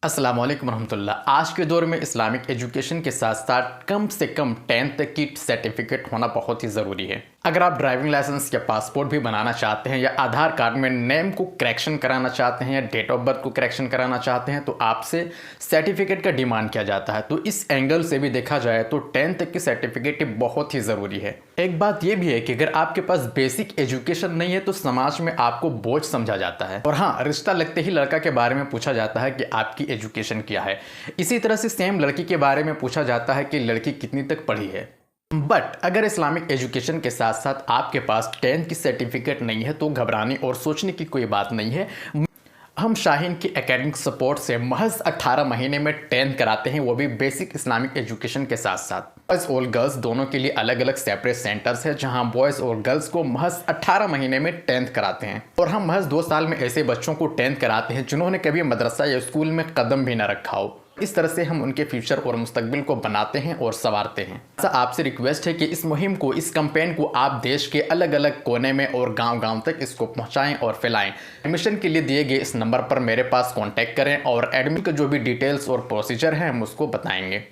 अस्सलाम वालेकुम रहमतुल्लाह। आज के दौर में इस्लामिक एजुकेशन के साथ साथ कम से कम 10th तक की सर्टिफिकेट होना बहुत ही ज़रूरी है। अगर आप ड्राइविंग लाइसेंस या पासपोर्ट भी बनाना चाहते हैं या आधार कार्ड में नेम को करेक्शन कराना चाहते हैं या डेट ऑफ बर्थ को करेक्शन कराना चाहते हैं तो आपसे सर्टिफिकेट का डिमांड किया जाता है। तो इस एंगल से भी देखा जाए तो 10th तक की सर्टिफिकेट बहुत ही ज़रूरी है। एक बात यह भी है कि अगर आपके पास बेसिक एजुकेशन नहीं है तो समाज में आपको बोझ समझा जाता है। और हाँ, रिश्ता लगते ही लड़का के बारे में पूछा जाता है कि आपकी एजुकेशन क्या है। इसी तरह से सेम लड़की के बारे में पूछा जाता है कि लड़की कितनी तक पढ़ी है। बट अगर इस्लामिक एजुकेशन के साथ साथ आपके पास 10th की सर्टिफिकेट नहीं है तो घबराने और सोचने की कोई बात नहीं है। हम शाहीन की एकेडमिक सपोर्ट से महज 18 महीने में 10th कराते हैं, वो भी बेसिक इस्लामिक एजुकेशन के साथ साथ। बॉयज़ और गर्ल्स दोनों के लिए अलग अलग सेपरेट सेंटर्स हैं जहां बॉयज़ और गर्ल्स को महज 18 महीने में 10th कराते हैं। और हम महज 2 साल में ऐसे बच्चों को 10th कराते हैं जिन्होंने कभी मदरसा या स्कूल में कदम भी न रखा हो। इस तरह से हम उनके फ्यूचर और मुस्तकबिल को बनाते हैं और संवारते हैं। ऐसा आपसे रिक्वेस्ट है कि इस मुहिम को, इस कैंपेन को आप देश के अलग अलग कोने में और गांव-गांव तक इसको पहुंचाएं और फैलाएं। एडमिशन के लिए दिए गए इस नंबर पर मेरे पास कांटेक्ट करें और एडमिशन का जो भी डिटेल्स और प्रोसीजर है हम उसको बताएंगे।